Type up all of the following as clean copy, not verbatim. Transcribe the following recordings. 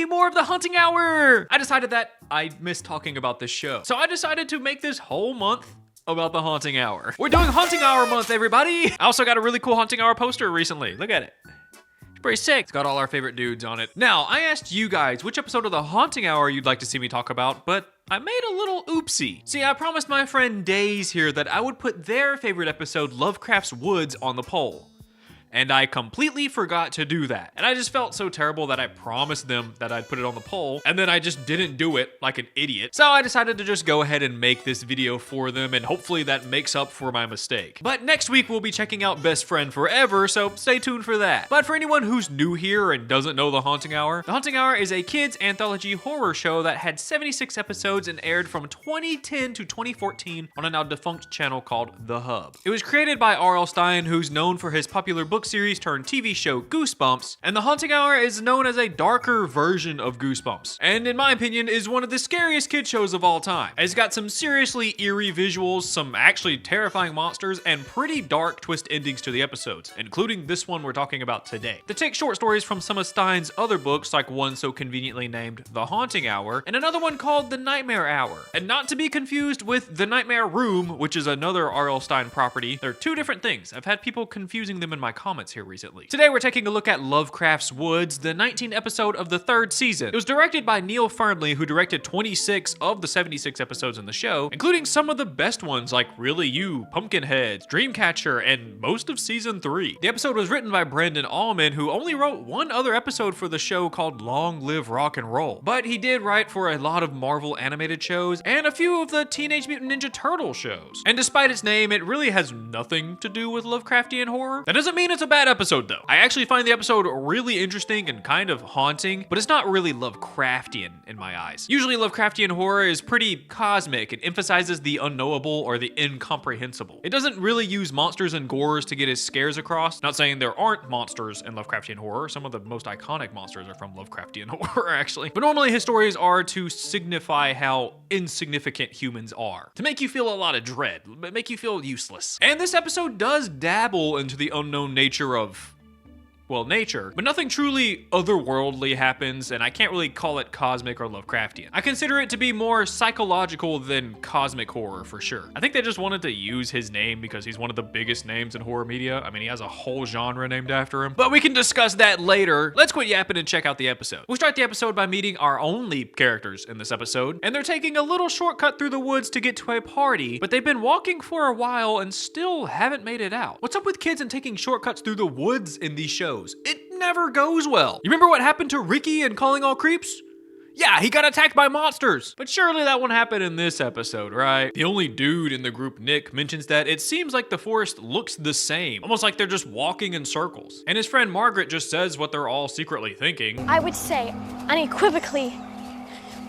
everybody, more of the Haunting Hour! I decided that I miss talking about this show, so I decided to make this whole month about the Haunting Hour. We're doing Haunting Hour month, everybody! I also got a really cool Haunting Hour poster recently. Look at it. It's pretty sick. It's got all our favorite dudes on it. Now, I asked you guys which episode of the Haunting Hour you'd like to see me talk about, but I made a little oopsie. See, I promised my friend Days here that I would put their favorite episode, Lovecraft Woods, on the poll. And I completely forgot to do that. And I just felt so terrible that I promised them that I'd put it on the poll, and then I just didn't do it like an idiot. So I decided to just go ahead and make this video for them, and hopefully that makes up for my mistake. But next week we'll be checking out Best Friend Forever, so stay tuned for that. But for anyone who's new here and doesn't know The Haunting Hour, The Haunting Hour is a kids anthology horror show that had 76 episodes and aired from 2010 to 2014 on a now defunct channel called The Hub. It was created by R.L. Stein, who's known for his popular book series turned TV show Goosebumps, and The Haunting Hour is known as a darker version of Goosebumps, and in my opinion is one of the scariest kid shows of all time. It's got some seriously eerie visuals, some actually terrifying monsters, and pretty dark twist endings to the episodes, including this one we're talking about today. They take short stories from some of Stein's other books, like one so conveniently named The Haunting Hour, and another one called The Nightmare Hour, and not to be confused with The Nightmare Room, which is another R.L. Stein property. They're two different things. I've had people confusing them in my comments here recently. Today we're taking a look at Lovecraft Woods, the 19th episode of the 3rd season. It was directed by Neil Fernley, who directed 26 of the 76 episodes in the show, including some of the best ones like Really You, Pumpkinheads, Dreamcatcher, and most of season 3. The episode was written by Brendan Allman, who only wrote one other episode for the show called Long Live Rock and Roll, but he did write for a lot of Marvel animated shows and a few of the Teenage Mutant Ninja Turtle shows. And despite its name, it really has nothing to do with Lovecraftian horror. That doesn't mean it's a bad episode though. I actually find the episode really interesting and kind of haunting, but it's not really Lovecraftian in my eyes. Usually Lovecraftian horror is pretty cosmic and emphasizes the unknowable or the incomprehensible. It doesn't really use monsters and gores to get its scares across. Not saying there aren't monsters in Lovecraftian horror. Some of the most iconic monsters are from Lovecraftian horror actually. But normally his stories are to signify how insignificant humans are. To make you feel a lot of dread, make you feel useless. And this episode does dabble into the unknown nature of, well, nature, but nothing truly otherworldly happens, and I can't really call it cosmic or Lovecraftian. I consider it to be more psychological than cosmic horror for sure. I think they just wanted to use his name because he's one of the biggest names in horror media. I mean, he has a whole genre named after him, but we can discuss that later. Let's quit yapping and check out the episode. We'll start the episode by meeting our only characters in this episode, and they're taking a little shortcut through the woods to get to a party, but they've been walking for a while and still haven't made it out. What's up with kids and taking shortcuts through the woods in these shows? It never goes well. You remember what happened to Ricky in Calling All Creeps? Yeah, he got attacked by monsters. But surely that won't happen in this episode, right? The only dude in the group, Nick, mentions that it seems like the forest looks the same, almost like they're just walking in circles. And his friend Margaret just says what they're all secretly thinking. I would say, unequivocally,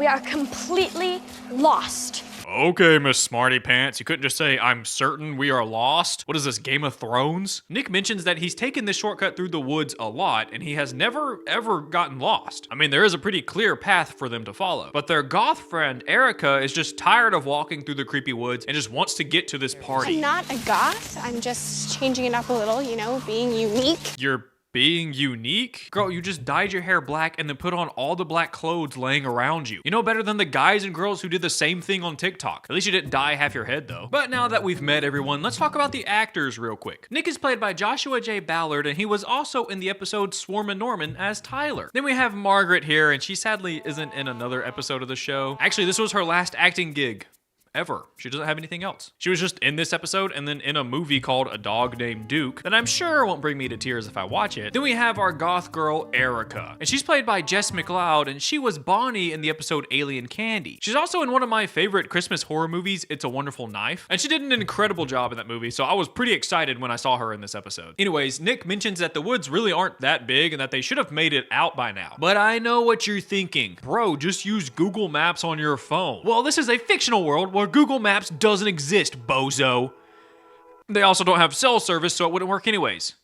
we are completely lost. Okay, Miss Smarty Pants, you couldn't just say, I'm certain we are lost? What is this, Game of Thrones? Nick mentions that he's taken this shortcut through the woods a lot, and he has never, ever gotten lost. I mean, there is a pretty clear path for them to follow. But their goth friend, Erica, is just tired of walking through the creepy woods and just wants to get to this party. I'm not a goth, I'm just changing it up a little, you know, being unique. You're being unique? Girl, you just dyed your hair black and then put on all the black clothes laying around you. You know better than the guys and girls who did the same thing on TikTok. At least you didn't dye half your head though. But now that we've met everyone, let's talk about the actors real quick. Nick is played by Joshua J. Ballard, and he was also in the episode Swarm Norman as Tyler. Then we have Margaret here, and she sadly isn't in another episode of the show. Actually, this was her last acting gig ever. She doesn't have anything else. She was just in this episode and then in a movie called A Dog Named Duke that I'm sure won't bring me to tears if I watch it. Then we have our goth girl, Erica, and she's played by Jess McLeod, and she was Bonnie in the episode Alien Candy. She's also in one of my favorite Christmas horror movies, It's a Wonderful Knife, and she did an incredible job in that movie, so I was pretty excited when I saw her in this episode. Anyways, Nick mentions that the woods really aren't that big and that they should have made it out by now. But I know what you're thinking. Bro, just use Google Maps on your phone. Well, this is a fictional world where Google Maps doesn't exist, bozo. They also don't have cell service, so it wouldn't work anyways.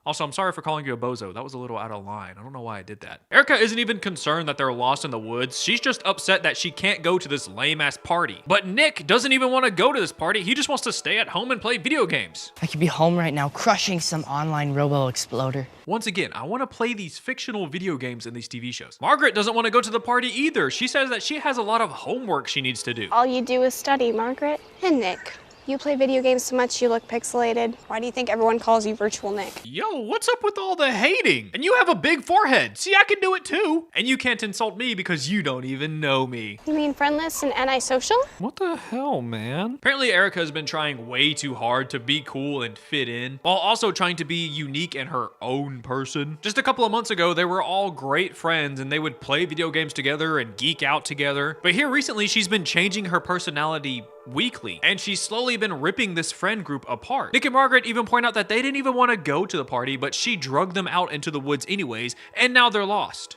Also, I'm sorry for calling you a bozo. That was a little out of line. I don't know why I did that. Erica isn't even concerned that they're lost in the woods. She's just upset that she can't go to this lame-ass party. But Nick doesn't even want to go to this party. He just wants to stay at home and play video games. I could be home right now crushing some online robo-exploder. Once again, I want to play these fictional video games in these TV shows. Margaret doesn't want to go to the party either. She says that she has a lot of homework she needs to do. All you do is study, Margaret. And Nick, you play video games so much you look pixelated. Why do you think everyone calls you Virtual Nick? Yo, what's up with all the hating? And you have a big forehead. See, I can do it too. And you can't insult me because you don't even know me. You mean friendless and antisocial? What the hell, man? Apparently Erica has been trying way too hard to be cool and fit in, while also trying to be unique in her own person. Just a couple of months ago, they were all great friends and they would play video games together and geek out together. But here recently, she's been changing her personality weekly, and she's slowly been ripping this friend group apart. Nick and Margaret even point out that they didn't even want to go to the party, but she drugged them out into the woods anyways, and now they're lost.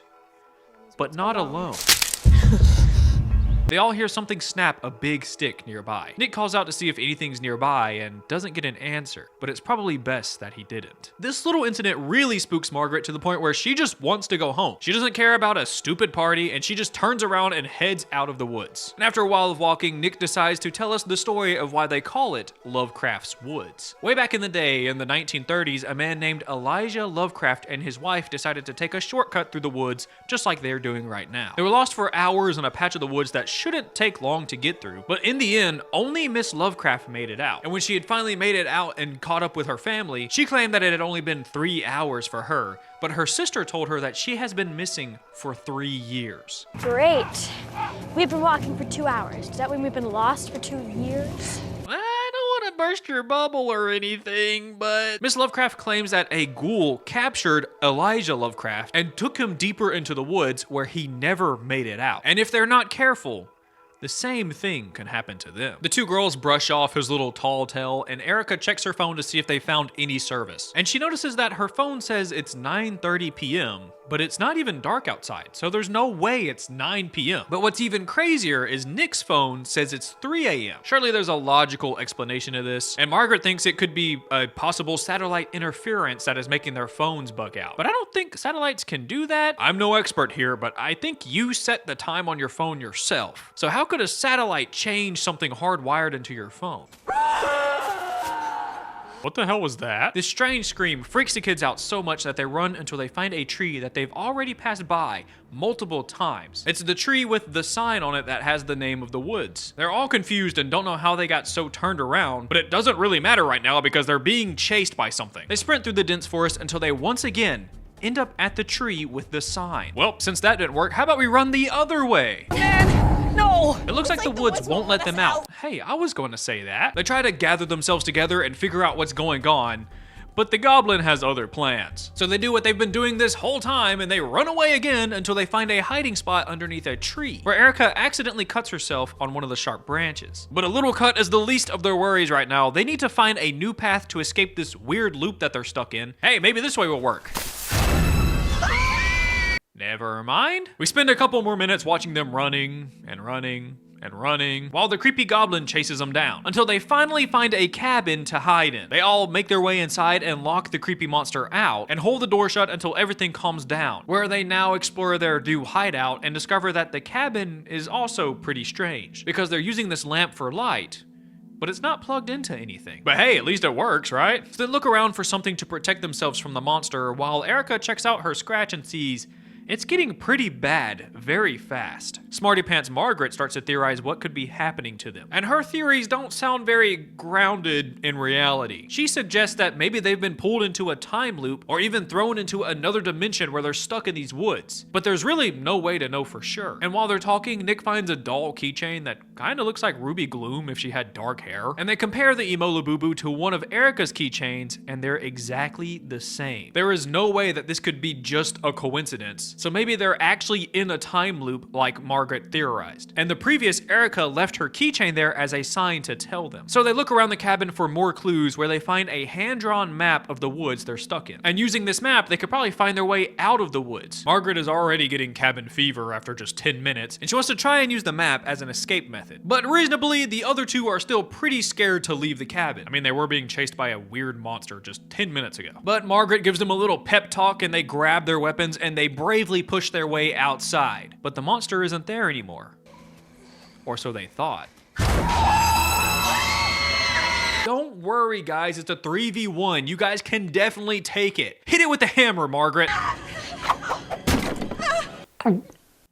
But not alone. They all hear something snap a big stick nearby. Nick calls out to see if anything's nearby and doesn't get an answer, but it's probably best that he didn't. This little incident really spooks Margaret to the point where she just wants to go home. She doesn't care about a stupid party and she just turns around and heads out of the woods. And after a while of walking, Nick decides to tell us the story of why they call it Lovecraft's Woods. Way back in the day, in the 1930s, a man named Elijah Lovecraft and his wife decided to take a shortcut through the woods, just like they're doing right now. They were lost for hours in a patch of the woods that shouldn't take long to get through, but in the end, only Miss Lovecraft made it out. And when she had finally made it out and caught up with her family, she claimed that it had only been 3 hours for her, but her sister told her that she has been missing for 3 years. Great. We've been walking for 2 hours. Does that mean we've been lost for 2 years? I don't want to burst your bubble or anything, but Miss Lovecraft claims that a ghoul captured Elijah Lovecraft and took him deeper into the woods where he never made it out. And if they're not careful, the same thing can happen to them. The two girls brush off his little tall tale, and Erica checks her phone to see if they found any service. And she notices that her phone says it's 9:30 p.m., but it's not even dark outside, so there's no way it's 9 p.m. But what's even crazier is Nick's phone says it's 3 a.m. Surely there's a logical explanation to this, and Margaret thinks it could be a possible satellite interference that is making their phones bug out. But I don't think satellites can do that. I'm no expert here, but I think you set the time on your phone yourself. So how could a satellite change something hardwired into your phone? What the hell was that? This strange scream freaks the kids out so much that they run until they find a tree that they've already passed by multiple times. It's the tree with the sign on it that has the name of the woods. They're all confused and don't know how they got so turned around, but it doesn't really matter right now because they're being chased by something. They sprint through the dense forest until they once again end up at the tree with the sign. Well, since that didn't work, how about we run the other way? No! It looks like the woods won't let them out. Hey, I was going to say that. They try to gather themselves together and figure out what's going on, but the goblin has other plans. So they do what they've been doing this whole time and they run away again until they find a hiding spot underneath a tree where Erica accidentally cuts herself on one of the sharp branches. But a little cut is the least of their worries right now. They need to find a new path to escape this weird loop that they're stuck in. Hey, maybe this way will work. Never mind. We spend a couple more minutes watching them running and running and running while the creepy goblin chases them down until they finally find a cabin to hide in. They all make their way inside and lock the creepy monster out and hold the door shut until everything calms down, where they now explore their new hideout and discover that the cabin is also pretty strange because they're using this lamp for light, but it's not plugged into anything. But hey, at least it works, right? So they look around for something to protect themselves from the monster while Erica checks out her scratch and sees it's getting pretty bad very fast. Smarty Pants Margaret starts to theorize what could be happening to them, and her theories don't sound very grounded in reality. She suggests that maybe they've been pulled into a time loop or even thrown into another dimension where they're stuck in these woods, but there's really no way to know for sure. And while they're talking, Nick finds a doll keychain that kind of looks like Ruby Gloom if she had dark hair, and they compare the emo Labubu to one of Erica's keychains, and they're exactly the same. There is no way that this could be just a coincidence. So maybe they're actually in a time loop like Margaret theorized. And the previous Erica left her keychain there as a sign to tell them. So they look around the cabin for more clues where they find a hand-drawn map of the woods they're stuck in. And using this map, they could probably find their way out of the woods. Margaret is already getting cabin fever after just 10 minutes, and she wants to try and use the map as an escape method. method. But reasonably, the other two are still pretty scared to leave the cabin. I mean, they were being chased by a weird monster just 10 minutes ago. But Margaret gives them a little pep talk and they grab their weapons and they bravely push their way outside. But the monster isn't there anymore. Or so they thought. Don't worry, guys, it's a 3v1. You guys can definitely take it. Hit it with the hammer, Margaret.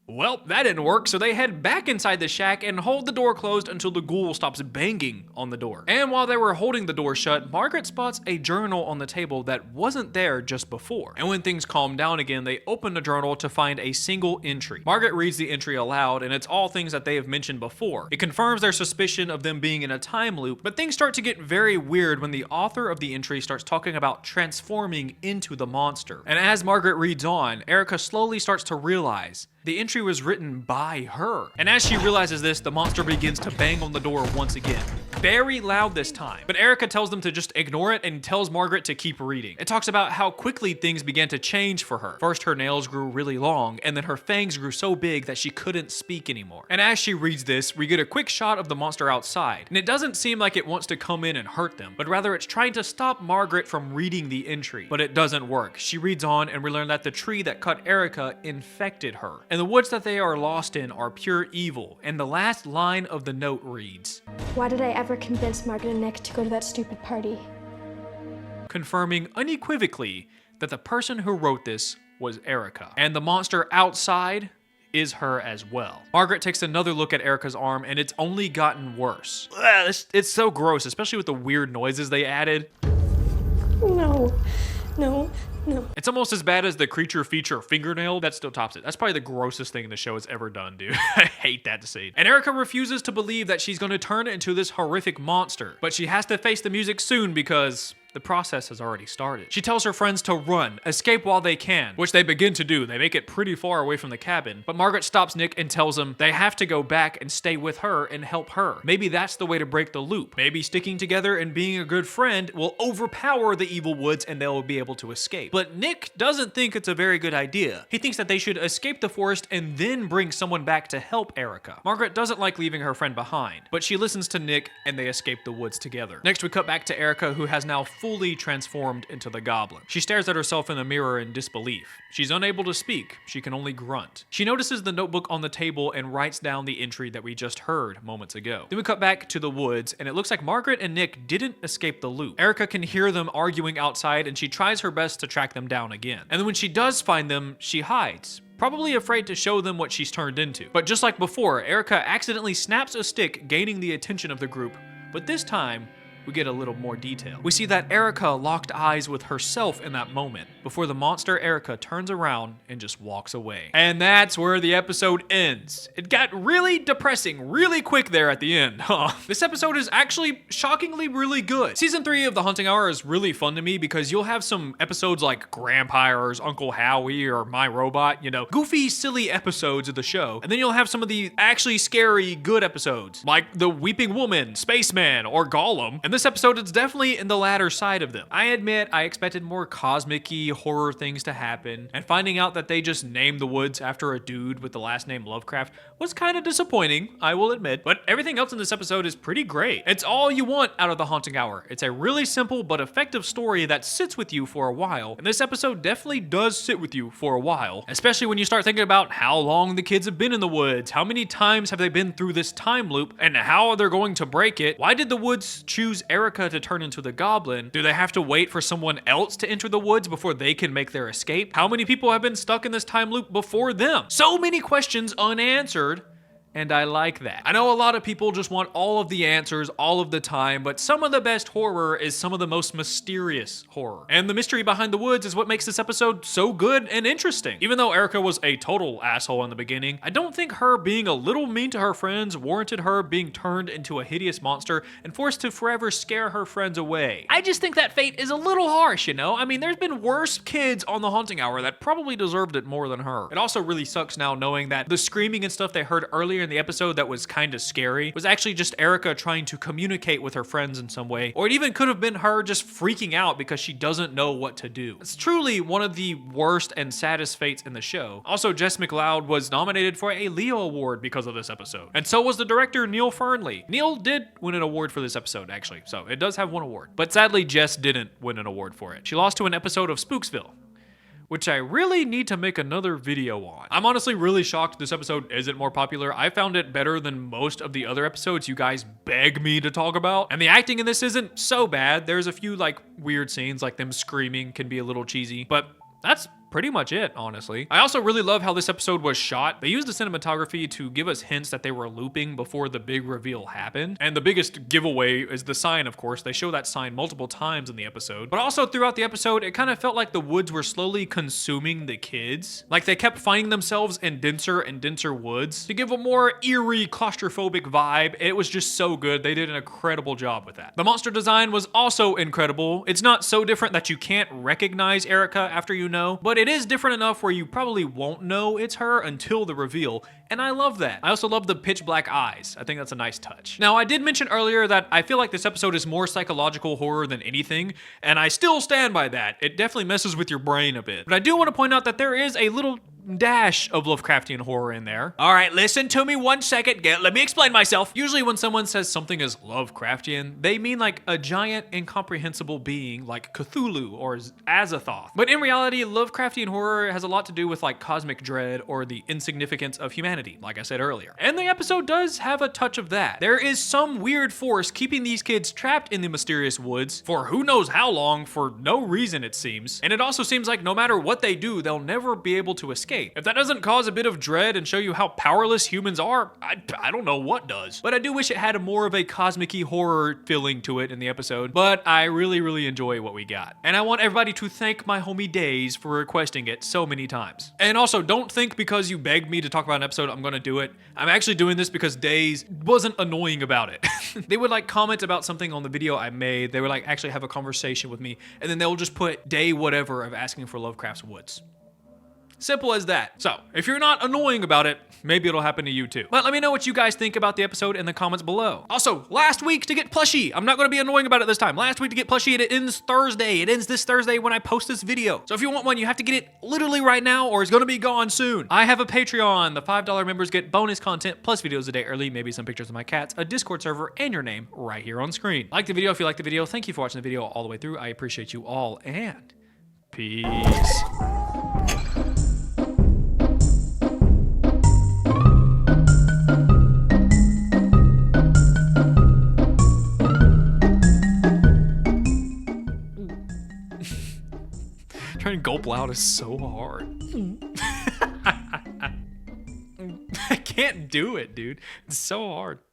Well, that didn't work, so they head back inside the shack and hold the door closed until the ghoul stops banging on the door. And while they were holding the door shut, Margaret spots a journal on the table that wasn't there just before. And when things calm down again, they open the journal to find a single entry. Margaret reads the entry aloud, and it's all things that they have mentioned before. It confirms their suspicion of them being in a time loop, but things start to get very weird when the author of the entry starts talking about transforming into the monster. And as Margaret reads on, Erica slowly starts to realize the entry was written by her. And as she realizes this, the monster begins to bang on the door once again. Very loud this time. But Erica tells them to just ignore it and tells Margaret to keep reading. It talks about how quickly things began to change for her. First, her nails grew really long, and then her fangs grew so big that she couldn't speak anymore. And as she reads this, we get a quick shot of the monster outside. And it doesn't seem like it wants to come in and hurt them, but rather it's trying to stop Margaret from reading the entry. But it doesn't work. She reads on, and we learn that the tree that cut Erica infected her. And the woods that they are lost in are pure evil. And the last line of the note reads, Why did I ever convince Margaret and Nick to go to that stupid party? confirming unequivocally that the person who wrote this was Erica. And the monster outside is her as well. Margaret takes another look at Erica's arm and it's only gotten worse. Ugh, it's so gross, especially with the weird noises they added. No, no. It's almost as bad as the creature feature fingernail. That still tops it. That's probably the grossest thing the show has ever done, dude. I hate that scene. And Erica refuses to believe that she's going to turn into this horrific monster. But she has to face the music soon because the process has already started. She tells her friends to run, escape while they can, which they begin to do. They make it pretty far away from the cabin. But Margaret stops Nick and tells them they have to go back and stay with her and help her. Maybe that's the way to break the loop. Maybe sticking together and being a good friend will overpower the evil woods and they'll be able to escape. But Nick doesn't think it's a very good idea. He thinks that they should escape the forest and then bring someone back to help Erica. Margaret doesn't like leaving her friend behind, but she listens to Nick and they escape the woods together. Next, we cut back to Erica, who has now fully transformed into the goblin. She stares at herself in the mirror in disbelief. She's unable to speak. She can only grunt. She notices the notebook on the table and writes down the entry that we just heard moments ago. Then we cut back to the woods, and it looks like Margaret and Nick didn't escape the loop. Erica can hear them arguing outside, and she tries her best to track them down again. And then when she does find them, she hides, probably afraid to show them what she's turned into. But just like before, Erica accidentally snaps a stick, gaining the attention of the group. But this time, we get a little more detail. We see that Erica locked eyes with herself in that moment before the monster Erica turns around and just walks away. And that's where the episode ends. It got really depressing really quick there at the end, huh? This episode is actually shockingly really good. Season 3 of The Haunting Hour is really fun to me because you'll have some episodes like Grandpire's Uncle Howie or My Robot, you know, goofy, silly episodes of the show. And then you'll have some of the actually scary, good episodes like The Weeping Woman, Spaceman, or Gollum. And this episode is definitely in the latter side of them. I admit I expected more cosmic-y horror things to happen, and finding out that they just named the woods after a dude with the last name Lovecraft was kind of disappointing, I will admit. But everything else in this episode is pretty great. It's all you want out of The Haunting Hour. It's a really simple but effective story that sits with you for a while, and this episode definitely does sit with you for a while, especially when you start thinking about how long the kids have been in the woods, how many times have they been through this time loop, and how they're going to break it. Why did the woods choose Erica to turn into the goblin? Do they have to wait for someone else to enter the woods before they can make their escape? How many people have been stuck in this time loop before them? So many questions unanswered. And I like that. I know a lot of people just want all of the answers all of the time, but some of the best horror is some of the most mysterious horror. And the mystery behind the woods is what makes this episode so good and interesting. Even though Erica was a total asshole in the beginning, I don't think her being a little mean to her friends warranted her being turned into a hideous monster and forced to forever scare her friends away. I just think that fate is a little harsh, you know? I mean, there's been worse kids on The Haunting Hour that probably deserved it more than her. It also really sucks now knowing that the screaming and stuff they heard earlier in the episode that was kind of scary was actually just Erica trying to communicate with her friends in some way, or it even could have been her just freaking out because she doesn't know what to do. It's truly one of the worst and saddest fates in the show. Also, Jess McLeod was nominated for a Leo Award because of this episode, and so was the director Neil Fernley. Neil did win an award for this episode, actually, so it does have one award. But sadly, Jess didn't win an award for it. She lost to an episode of Spooksville, which I really need to make another video on. I'm honestly really shocked this episode isn't more popular. I found it better than most of the other episodes you guys beg me to talk about. And the acting in this isn't so bad. There's a few like weird scenes, like them screaming can be a little cheesy, but that's pretty much it, honestly. I also really love how this episode was shot. They used the cinematography to give us hints that they were looping before the big reveal happened. And the biggest giveaway is the sign, of course. They show that sign multiple times in the episode. But also throughout the episode, it kind of felt like the woods were slowly consuming the kids. Like they kept finding themselves in denser and denser woods to give a more eerie, claustrophobic vibe. It was just so good. They did an incredible job with that. The monster design was also incredible. It's not so different that you can't recognize Erica after you know, but it is different enough where you probably won't know it's her until the reveal, and I love that. I also love the pitch black eyes. I think that's a nice touch. Now, I did mention earlier that I feel like this episode is more psychological horror than anything, and I still stand by that. It definitely messes with your brain a bit. But I do want to point out that there is a little dash of Lovecraftian horror in there. All right, listen to me 1 second. Let me explain myself. Usually when someone says something is Lovecraftian, they mean like a giant incomprehensible being like Cthulhu or Azathoth. But in reality, Lovecraftian horror has a lot to do with like cosmic dread or the insignificance of humanity, like I said earlier. And the episode does have a touch of that. There is some weird force keeping these kids trapped in the mysterious woods for who knows how long, for no reason it seems. And it also seems like no matter what they do, they'll never be able to escape. If that doesn't cause a bit of dread and show you how powerless humans are, I don't know what does. But I do wish it had more of a cosmic-y horror feeling to it in the episode, but I really enjoy what we got. And I want everybody to thank my homie Days for requesting it so many times. And also, don't think because you begged me to talk about an episode, I'm gonna do it. I'm actually doing this because Days wasn't annoying about it. They would like comment about something on the video I made. They would like actually have a conversation with me, and then they'll just put day whatever of asking for Lovecraft Woods. Simple as that. So, if you're not annoying about it, maybe it'll happen to you too. But let me know what you guys think about the episode in the comments below. Also, last week to get plushie. I'm not gonna be annoying about it this time. Last week to get plushie, it ends Thursday. It ends this Thursday when I post this video. So if you want one, you have to get it literally right now or it's gonna be gone soon. I have a Patreon. The $5 members get bonus content plus videos a day early, maybe some pictures of my cats, a Discord server, and your name right here on screen. Like the video if you like the video. Thank you for watching the video all the way through. I appreciate you all, and peace. Trying to gulp loud is so hard. I can't do it, dude. It's so hard.